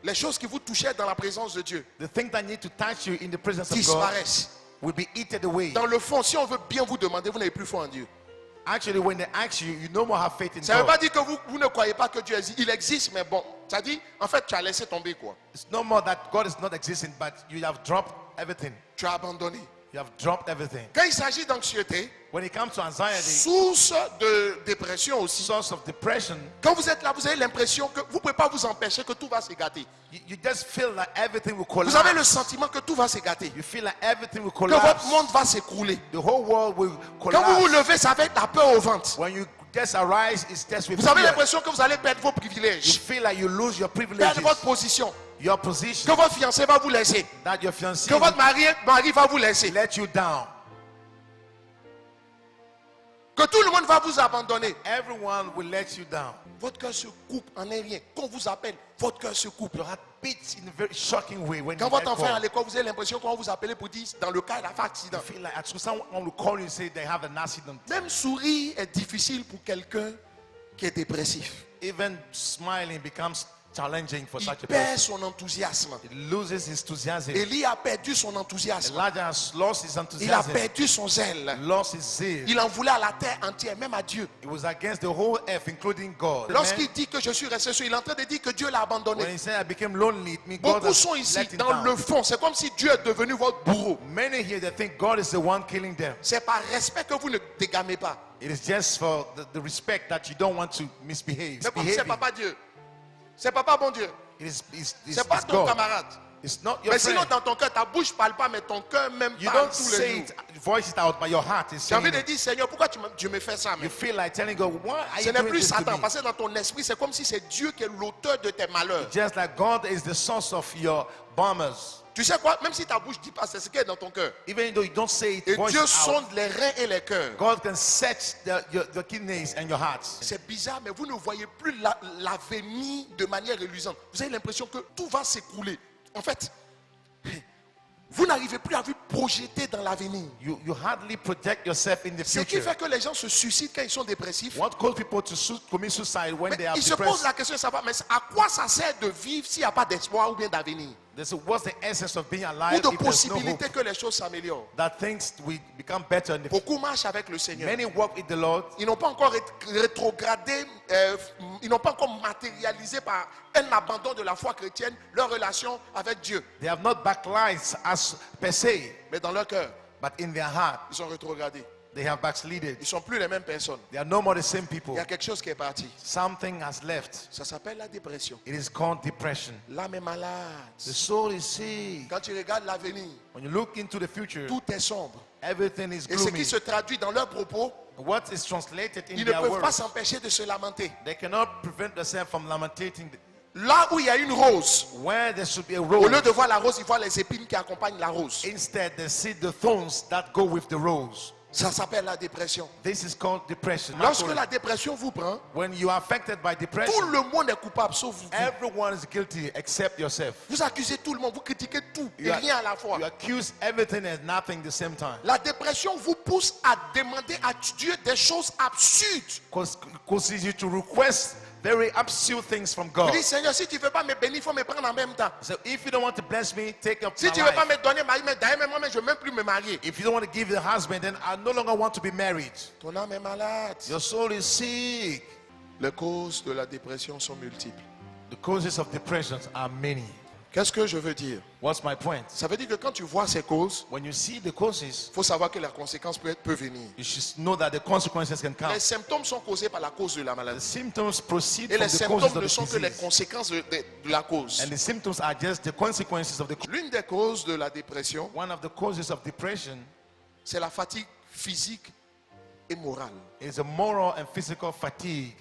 Les choses qui vous touchaient dans la présence de Dieu The things that need to touch you in the presence of God disparaissent. will be eaten away. Dans le fond, si on veut bien vous demander, vous n'avez plus foi en Dieu. Actually, when they ask you, you no more have faith in Ça ne veut God. pas dire que vous ne croyez pas que Dieu existe. Il existe, mais bon. Ça dit, en fait, tu as laissé tomber quoi. It's no more that God is not existing, but you have dropped everything. Tu as abandonné. You have dropped everything. Quand il s'agit d'anxiété, When it comes to anxiety, source de dépression aussi. source of depression, Quand vous êtes là, vous avez l'impression que vous ne pouvez pas vous empêcher que tout va se gâter. you just feel like everything will Vous avez le collapse. sentiment que tout va se gâter. You feel like everything will Que collapse. votre monde va s'écrouler. The whole world will Quand vous vous collapse. levez, ça va être la peur au ventre. When you just arise, it's just with Vous avez fear. l'impression que vous allez perdre vos You privilèges, feel like you lose your perdre privileges, votre position, your que position, votre fiancé va vous laisser, that your fiancé que votre mari va vous laisser. let you down. que tout le monde va vous abandonner. Everyone will let you down. Votre cœur se coupe en un rien. Quand on vous appelle, votre cœur se coupe. Your heart beats in a very shocking way when Quand you votre get enfant est à called. l'école, vous avez l'impression qu'on vous appelle pour dire dans le cas, il a fait accident. You feel like at school someone will call you and say they have an accident. Même sourire est difficile pour quelqu'un qui est dépressif. Even smiling becomes challenging for Il such a perd person. son enthousiasme. It loses his enthusiasm. Élie a perdu son enthousiasme. Elijah has lost his Il a enthusiasm. perdu son zèle. Lost his zeal. Il en voulait à la terre entière, même à Dieu. It was against the whole earth, including God. Lorsqu'il dit que je suis resté seul, il est en train de dire que Dieu l'a When abandonné. he said I became lonely, it means God Beaucoup has sont ici let him dans le down. fond. C'est comme si Dieu est devenu votre bourreau. Many here they think God is the one killing them. C'est par respect que vous ne dégamez pas. It is just for the respect that you don't want to misbehave. C'est comme si c'est Misbehaving. papa Dieu. C'est papa bon Dieu. It's C'est pas ton God. camarade. It's not your Mais sinon, friend. dans ton cœur, ta bouche parle pas, mais ton cœur même You parle don't tous les say jours. it, voice it out, but your heart is J'ai envie saying de it. dire, Seigneur, pourquoi tu me fais ça? You Mais feel like telling God, why are ce you n'est doing plus this to Satan, me? parce que dans ton esprit, c'est comme si c'est Dieu qui est l'auteur de tes malheurs. Just like God is the source of your bombers. Tu sais quoi? Même si ta bouche dit pas, c'est ce qui est dans ton cœur. Even though you don't say it, Et voice Dieu it out, sonde les reins et les cœurs. God can search the kidneys and your hearts. C'est bizarre, mais vous ne voyez plus l'avenir de manière reluisante. Vous avez l'impression que tout va s'écrouler. En fait, vous n'arrivez plus à vous projeter dans l'avenir. You hardly project yourself in the Ce qui future. fait que les gens se suicident quand ils sont dépressifs. What causes people to commit suicide when Mais they are ils se posent depressed? la question de savoir, mais à quoi ça sert de vivre s'il n'y a pas d'espoir ou bien d'avenir? They say, what's the essence of being Ou alive de if there's no hope? possibilité que les choses s'améliorent. That things will become better in the future. Beaucoup marchent avec le Seigneur. Many walk with the Lord. Ils n'ont pas encore rétrogradé, ils n'ont pas encore matérialisé par un abandon de la foi chrétienne leur relation avec Dieu. They have not backslid as per se, Mais dans leur cœur, but in their heart, ils sont rétrogradés. they have backslided. Ils ne sont plus les mêmes personnes. They are no more the same Il people. y a quelque chose qui est parti. Something has left. Ça s'appelle la dépression. It is called depression. L'âme est malade. The soul is sick. Quand tu regardes l'avenir, When you look into the future, tout est sombre. everything is Et ce gloomy. qui se traduit dans leurs propos, What is translated in ils ne their peuvent pas words, s'empêcher de se lamenter. they cannot prevent themselves from lamenting. Là où il y a une rose, Where there should be a au rose, lieu de voir la rose, ils voient les épines qui accompagnent la rose. instead they see the thorns that go with the rose. Ça s'appelle la dépression. This is called depression. Lorsque la dépression vous prend, When you are affected by tout depression, le monde est coupable sauf vous. everyone is guilty except yourself. Vous accusez tout le monde, vous critiquez tout et You are- rien à la fois. You accuse everything and nothing at the same time. La dépression vous pousse à demander à Dieu des choses absurdes. Causes you to request very absurd things from Vous God. dites, Seigneur, si tu ne veux pas me bénir, il faut me prendre en même temps. So if you don't want to bless me, take up Si my tu ne veux pas life. me donner mari, mais d'ailleurs, moi-même, je ne veux même plus me marier. If you don't want to give the husband, then I no longer want to be married. Ton âme est malade. Your soul is sick. Les causes de la dépression sont multiples. The causes of depression are many. Qu'est-ce que je veux dire? What's my point? Ça veut dire que quand tu vois ces causes, When you see the causes, il faut savoir que la conséquence peut venir. you should know that the consequences can come. Les symptômes sont causés par la cause de la The maladie. symptoms proceed Et from les the symptômes causes ne of sont the que les disease. conséquences de la cause. And the symptoms are just the consequences of the cause. L'une des causes de la dépression, One of the causes of depression c'est la fatigue physique et morale. is a moral and physical fatigue.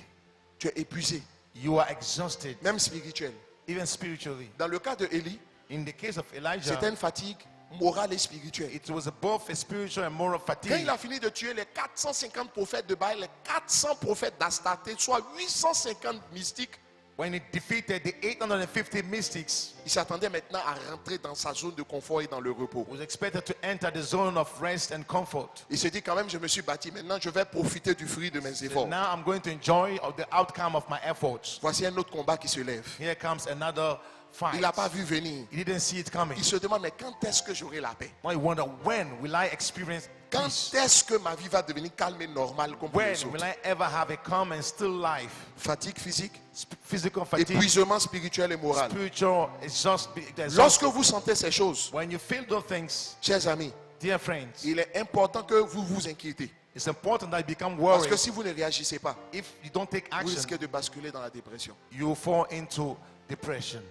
Tu es épuisé, You are exhausted, même spirituel. even spiritually. Dans le cas de Élie, In the case of Elijah, c'était une fatigue morale et spirituelle. it was both a spiritual and moral Quand fatigue. il a fini de tuer les 450 prophètes de Baal, les 400 prophètes d'Astarté, soit 850 mystiques, When he defeated the 850 mystics, il s'attendait maintenant à rentrer dans sa zone de confort et dans le repos. was expected to enter the zone of rest and comfort. Il se dit quand même, je me suis bâti, maintenant je vais profiter du fruit de mes efforts. Now I'm going to enjoy the outcome of my efforts. Voici un autre combat qui se lève. Here comes another fight. Il n'a pas vu venir. He didn't see it coming. Il se demande, mais quand est-ce que j'aurai la paix? Now he wonder, when will I experience Quand peace? est-ce que ma vie va devenir calme et normale comme pour When les will autres? I ever have a calm and still life? Fatigue physique, Physical fatigue, épuisement spirituel et moral. spiritual, Lorsque vous sentez ces choses, when you feel those things, chers amis, dear friends, il est important que vous vous inquiétez. it's important that you become Parce worried. que si vous ne réagissez pas, If you don't take vous action, risquez de basculer dans la dépression. you fall into depression.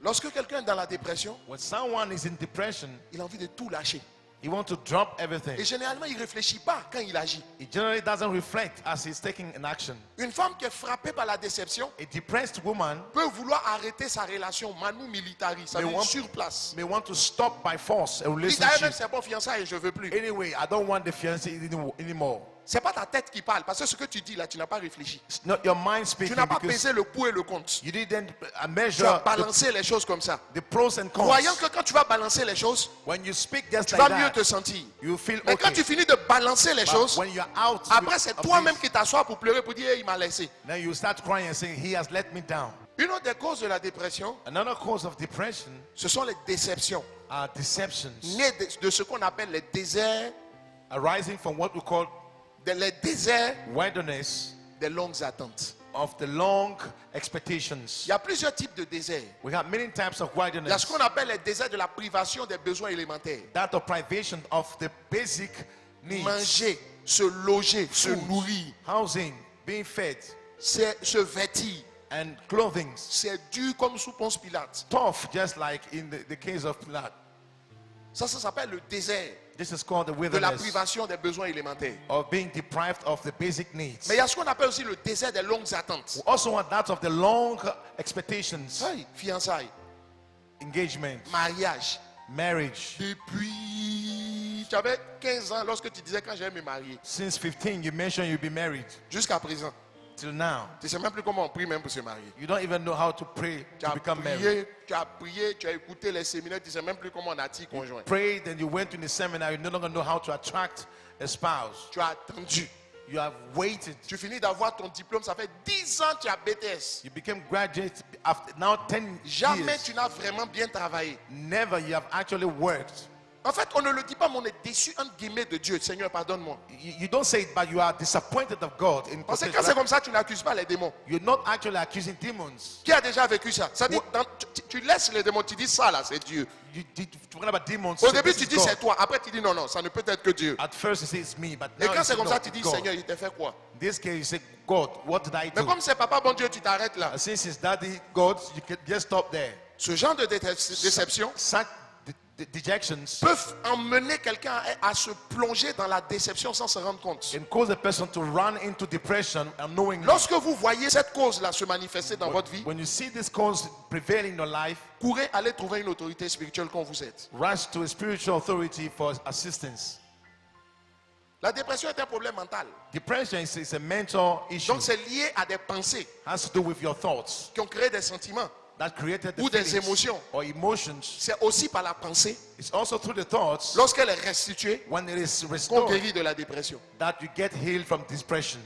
Lorsque quelqu'un est dans la dépression, When someone is in depression, il a envie de tout lâcher. He wants to drop everything. Et généralement, il ne réfléchit pas quand il agit. He generally doesn't reflect as he's taking an action. Une femme qui est frappée par la déception A depressed woman peut vouloir arrêter sa relation manu militari, ça veut dire sur place. may want to stop by force a Il dit d'ailleurs même relationship. c'est bon fiançailles, je ne veux plus. Anyway, I don't want the fiancé anymore. C'est pas ta tête qui parle, parce que ce que tu dis là, tu n'as pas réfléchi. It's not your mind Tu speaking n'as pas because pesé le pour et le contre. you didn't Tu as measure balancé les choses comme ça. the pros and cons. Croyant que quand tu vas balancer les choses, When you speak just tu like vas mieux te that, sentir. you feel Mais quand okay. tu finis de balancer les But choses, when you're out, après c'est of toi-même this, qui t'assois pour pleurer, pour dire hey, il m'a laissé. then you start crying and saying, he has let me down. Une autre des causes de la dépression, Another cause of depression ce sont les déceptions, are deceptions nées de ce qu'on appelle les déserts, arising from what we call les déserts wilderness des longues attentes. of the long expectations. Il y a plusieurs types de déserts. We have many types of Il y a wilderness. ce qu'on appelle les déserts de la privation des besoins élémentaires. That of privation of the basic needs. Manger, se loger, se Food, nourrir, housing, being fed, se vêtir. and clothing. C'est dur comme sous Ponce Pilate. Tough, just like in the case of Pilate. Ça s'appelle le désert This is called the de la wilderness privation des besoins élémentaires. of being deprived of the basic needs. Mais il y a ce qu'on appelle aussi le désert des longues attentes. We also want that of the long expectations, Hey, fiançailles, engagement, mariage. marriage. Depuis, tu avais 15 ans lorsque tu disais quand je vais me marier. Since 15, you mentioned you'll be married. Jusqu'à présent, Till now, tu ne sais même plus comment on prie même pour se marier. you don't even know how to pray Tu to as become married. prié, tu as prié, tu as écouté les séminaires, tu ne sais même plus comment on attire conjoint. Prayed, then you went to the seminar, you no longer know how to attract a spouse. Tu as attendu. You have waited. Tu finis d'avoir ton diplôme, ça fait 10 ans que tu as BTS. You became graduate after now 10 Jamais years. tu n'as vraiment bien travaillé. Never you have actually worked. En fait, on ne le dit pas, mais on est déçu entre guillemets de Dieu. Seigneur, pardonne-moi. You don't say it, but you are disappointed of God. In Parce que quotation. quand c'est comme ça, tu n'accuses pas les démons. You're not actually accusing demons. Qui a déjà vécu ça? Ça dit, tu laisses les démons, tu dis ça là, c'est Dieu. You did talking about demons. Au so début, this tu is dis God. c'est toi. Après, tu dis non, non, ça ne peut être que Dieu. At first you say it's me, but Et now quand you c'est say, comme no, ça, tu it's dis God. Seigneur, il t'a fait quoi? In this case, you say, God, what did I Mais do? comme c'est papa, bon Dieu, tu t'arrêtes là. Since it's daddy, God, you can just stop there. Ce genre de déception Such dejections peuvent emmener quelqu'un à se plonger dans la déception sans se rendre compte. can cause a person to run into depression unknowingly. Lorsque vous voyez cette cause-là se manifester dans votre vie, When you see this cause prevail in your life, courez aller trouver une autorité spirituelle quand vous êtes. rush to a spiritual authority for assistance. La dépression est un problème mental. Depression is a mental issue. Donc c'est lié à des pensées Has to do with your thoughts qui ont créé des sentiments. that created the Ou des feelings émotions. or emotions. C'est aussi par la pensée, It's also through the thoughts lorsqu'elle est restituée, when it is qu'on restored guérit de la dépression. that you get healed from depression.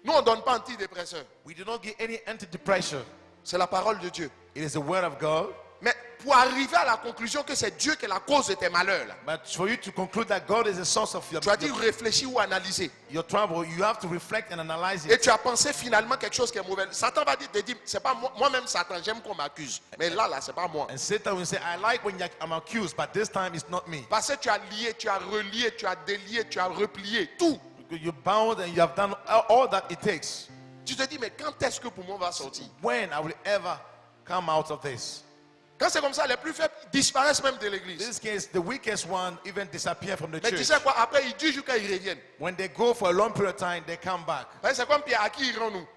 Nous, on ne donne pas antidépresseurs. We do not give any antidepressant. C'est la parole de Dieu. It is the word of God. Mais pour arriver à la conclusion que c'est Dieu qui est la cause de tes malheurs, là, But for you to conclude that God is the source of tu as dit réfléchir ou analyser. your trouble, you have to reflect and analyze Et it. tu as pensé finalement quelque chose qui est mauvais. Satan va te dire, c'est pas moi-même Satan, j'aime qu'on m'accuse. Mais là, c'est pas moi. And Satan will say, I like when I'm accused, but this time it's not me. Parce que tu as lié, tu as relié, tu as délié, tu as replié, tout. You bound and you have done all that it takes. Tu te dis, mais quand est-ce que pour moi va sortir? When I will ever come out of this? Quand c'est comme ça, les plus faibles disparaissent même de In l'église. this case, the weakest one even disappear from the Mais tu church. sais quoi, après, ils disent jusqu'à ils reviennent. When they go for a long period of time, they come back. C'est comme Pierre, à qui ils rendent nous?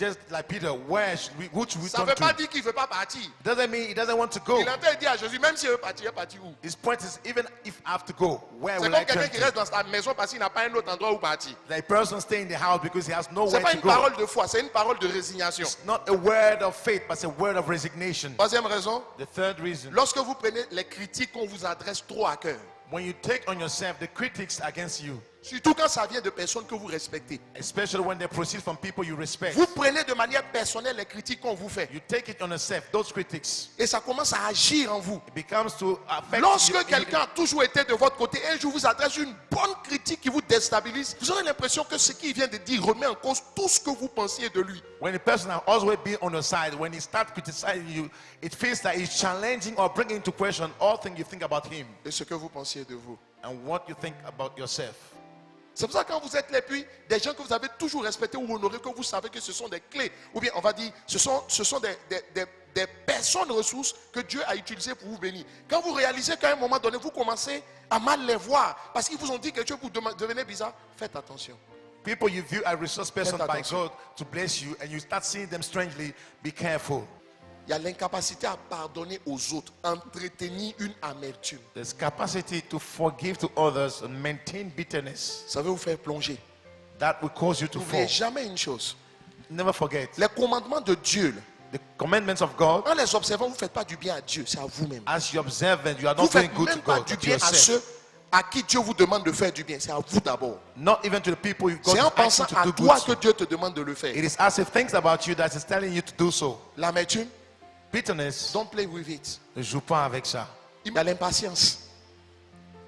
Just like Peter, who should we Ça ne turn veut pas to? dire qu'il ne veut pas partir. Doesn't mean he doesn't want to go. Il entend dire à Jésus, même s'il veut partir, il est parti où? His point is, even if I have to go, where C'est will comme I quelqu'un turn qui to? reste dans sa maison parce qu'il n'a pas un autre endroit où partir. The person stay in the house because he has Ce n'est nowhere pas to une go. parole de foi, c'est une parole de résignation. It's not a word of faith, but it's a word of resignation. Troisième raison, The third reason, lorsque vous prenez les critiques qu'on vous adresse trop à cœur, when you take on yourself the critics against you, surtout quand ça vient de personnes que vous respectez, especially when they proceed from people you respect, vous prenez de manière personnelle les critiques qu'on vous fait you take it on yourself, those critics. et ça commence à agir en vous. It becomes to affect Lorsque you. quelqu'un a toujours été de votre côté et un jour vous adresse une bonne critique qui vous déstabilise, vous aurez l'impression que ce qu'il vient de dire remet en cause tout ce que vous pensiez de lui. When the person has always been on your side, when he starts criticizing you, it feels like he's challenging or bringing into question all things you think about him Et ce que vous pensiez de vous. and what you think about yourself. C'est pour ça que quand vous êtes là, puis des gens que vous avez toujours respectés ou honorés, que vous savez que ce sont des clés, ou bien on va dire, ce sont des personnes ressources que Dieu a utilisées pour vous bénir. Quand vous réalisez qu'à un moment donné, vous commencez à mal les voir parce qu'ils vous ont dit quelque chose pour devenir bizarre, faites attention. People you view as resource person Faites by attention. God to bless you, and you start seeing them strangely, be careful. Il y a l'incapacité à pardonner aux autres, entretenir une amertume. There's capacity to forgive to others and maintain bitterness. Ça va vous faire plonger. That will cause you to N'oubliez fall. jamais une chose. Never forget. Les commandements de Dieu, là, The commandments of God, en les observant, vous ne faites pas du bien à Dieu, c'est à vous-même. as you observe them, you are Vous not ne doing faites good to même pas God, du but to bien à yourself. ceux à qui Dieu vous demande de faire du bien. C'est à vous d'abord. Not even to the people you God C'est en is asking pensant to à do toi good que to. Dieu te demande de le faire. It is as if things about you that is telling you to do so. L'amertume, Bitterness, don't play with it. ne joue pas avec ça. Il y a l'impatience.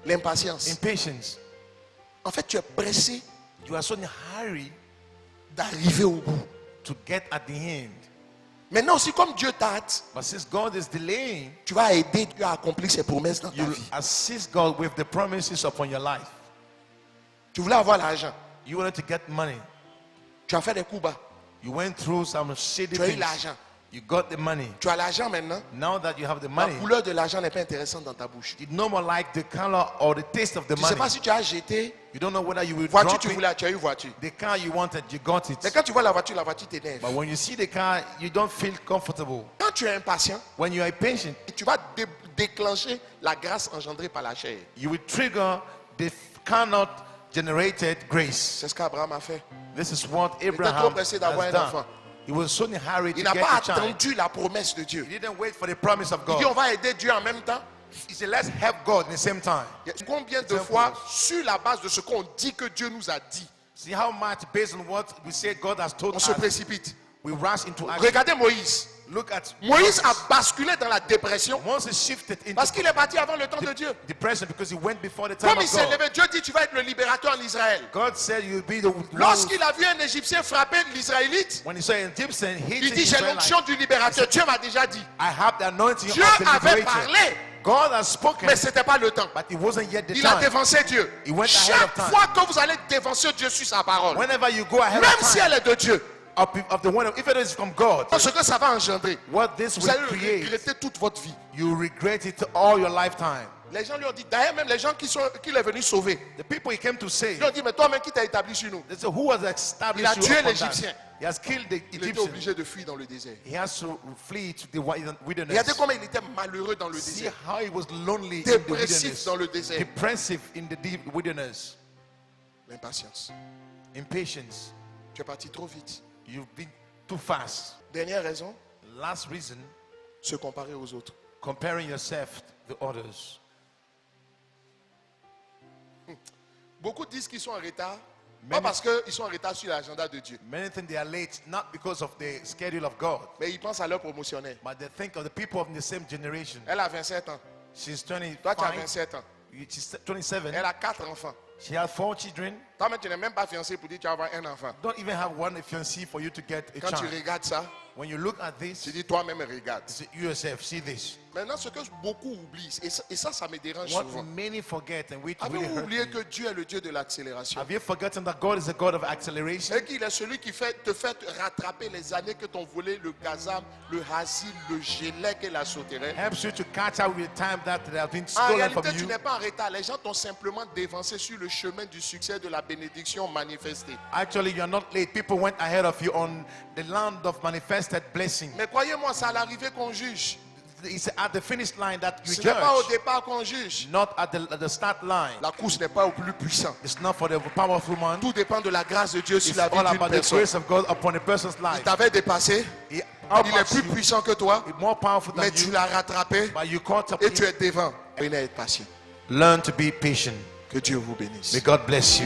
L'impatience. Impatience. En fait, tu es pressé You are so in a hurry d'arriver au bout. to get at the end. Maintenant aussi, comme Dieu t'aide, But since God is delaying, tu vas aider Dieu à accomplir ses promesses dans ta you vie. assist God with the promises upon your life. Tu voulais avoir l'argent. You wanted to get money. Tu as fait des coups bas. You went through some shady Tu as eu things. l'argent. You got the money. Tu as l'argent maintenant. Now that you have the La money, couleur de l'argent n'est pas intéressante dans ta bouche. you no more like the color or the taste of the Tu ne sais money. pas si tu as jeté. You don't know whether you will Voiture, drop tu it. voulais, tu as eu voiture. The car you wanted, you got Mais it. quand tu vois la voiture t'énerve. But when you see the car, you don't feel comfortable. Quand tu es impatient, When you are impatient, tu vas déclencher la grâce engendrée par la chair. you will trigger the cannot generated grace. C'est ce qu'Abraham a fait. This is what trop Abraham pressé d'avoir has un done. enfant. He was so in a hurry to Il get n'a pas a child. attendu la promesse de Dieu. He didn't wait for the promise of Il dit God. on va aider Dieu en même temps. He said, let's help God in the same time. Combien de fois, sur la base de ce qu'on dit que Dieu nous a dit, See how much based on what we say God has told on us, se précipite. we rush into action. Regardez Moïse. Look at Moïse a basculé dans la dépression once he shifted into parce qu'il est parti avant le temps de Dieu. depression because he went before the time Comme il of s'est God. levé, Dieu dit tu vas être le libérateur en Israël. God said you'll be the one. Lorsqu'il a vu un Égyptien frapper l'Israélite, When he saw an Egyptian il hitting dit j'ai Israelite, l'onction du libérateur. Dieu m'a déjà dit. I have the anointing Dieu of the avait liberator. parlé, God has spoken, mais ce n'était pas le temps. but it wasn't yet the Il a time. dévancé Dieu. He went ahead Chaque of time. fois que vous allez dévancer Dieu sur sa parole, Whenever you go ahead même of si time elle est de Dieu, of the one, if it is from God, ce que ça va engendrer, what this vous will allez create, regretter toute votre vie. you regret it all your lifetime. Les gens lui ont dit, d'ailleurs même les gens qu'il est venu sauver, The people he came to save, lui ont dit, mais toi-même qui t'as établi sur nous, they said, who has il a established you tué upon l'Égyptien. that? He has killed the Il était Egyptian. obligé de fuir dans le désert. He has to flee to the wilderness. Regardez comment il était malheureux dans le See désert. how he was lonely in the Dépressif wilderness. dans le désert. Depressive in the deep wilderness. L'impatience. Impatience. Tu es parti trop vite. You've been too fast. Dernière raison, Last reason, se comparer aux autres. comparing yourself to others. Beaucoup disent qu'ils sont en retard, Mais- pas parce qu'ils sont en retard sur l'agenda de Dieu, Many think they are late not because of the schedule of God, mais ils pensent à leur promotionnaire. but they think of the people of the same generation. Elle a 27 ans, She's toi tu as 25, 27 ans, she's 27, elle a 4 enfants. she has 4 children. Toi-même tu n'es même pas fiancé pour dire que tu vas avoir un enfant. Don't even have one fiancé for you to get a Quand tu child. regardes ça, When you look at this, tu dis toi-même regarde. you yourself see this. Maintenant ce que beaucoup oublient, et ça me dérange What souvent. many forget and which really Avez-vous hurt oublié me. que Dieu est le Dieu de l'accélération? Have you forgotten that God is a God of acceleration? Et qu'il est celui qui te fait rattraper les années que t'ont volé le gazam, le hasil, le gélec et la sauterelle. Helps you to catch up with the time that they have been En stolen from réalité, tu you. n'es pas en retard. Les gens t'ont simplement dévancé sur le chemin du succès de la bénédiction manifestée. Actually, you are not late. People went ahead of you on the land of manifested blessing. Mais croyez-moi, c'est à l'arrivée qu'on juge. It's at the finish line that you Ce n'est pas au judge, départ qu'on juge. not at the start line. La course n'est pas au plus puissant. It's not for the powerful man. Tout dépend de la grâce de Dieu sur It's la vie all d'une about the personne. grace of God upon a person's Il life. t'avait dépassé. He Il est outmatched plus you, puissant que toi. more powerful than Mais tu you, l'as rattrapé but you caught up. et tu es devant. Apprenez à être patient. Learn to be patient. Que Dieu vous bénisse. May God bless you.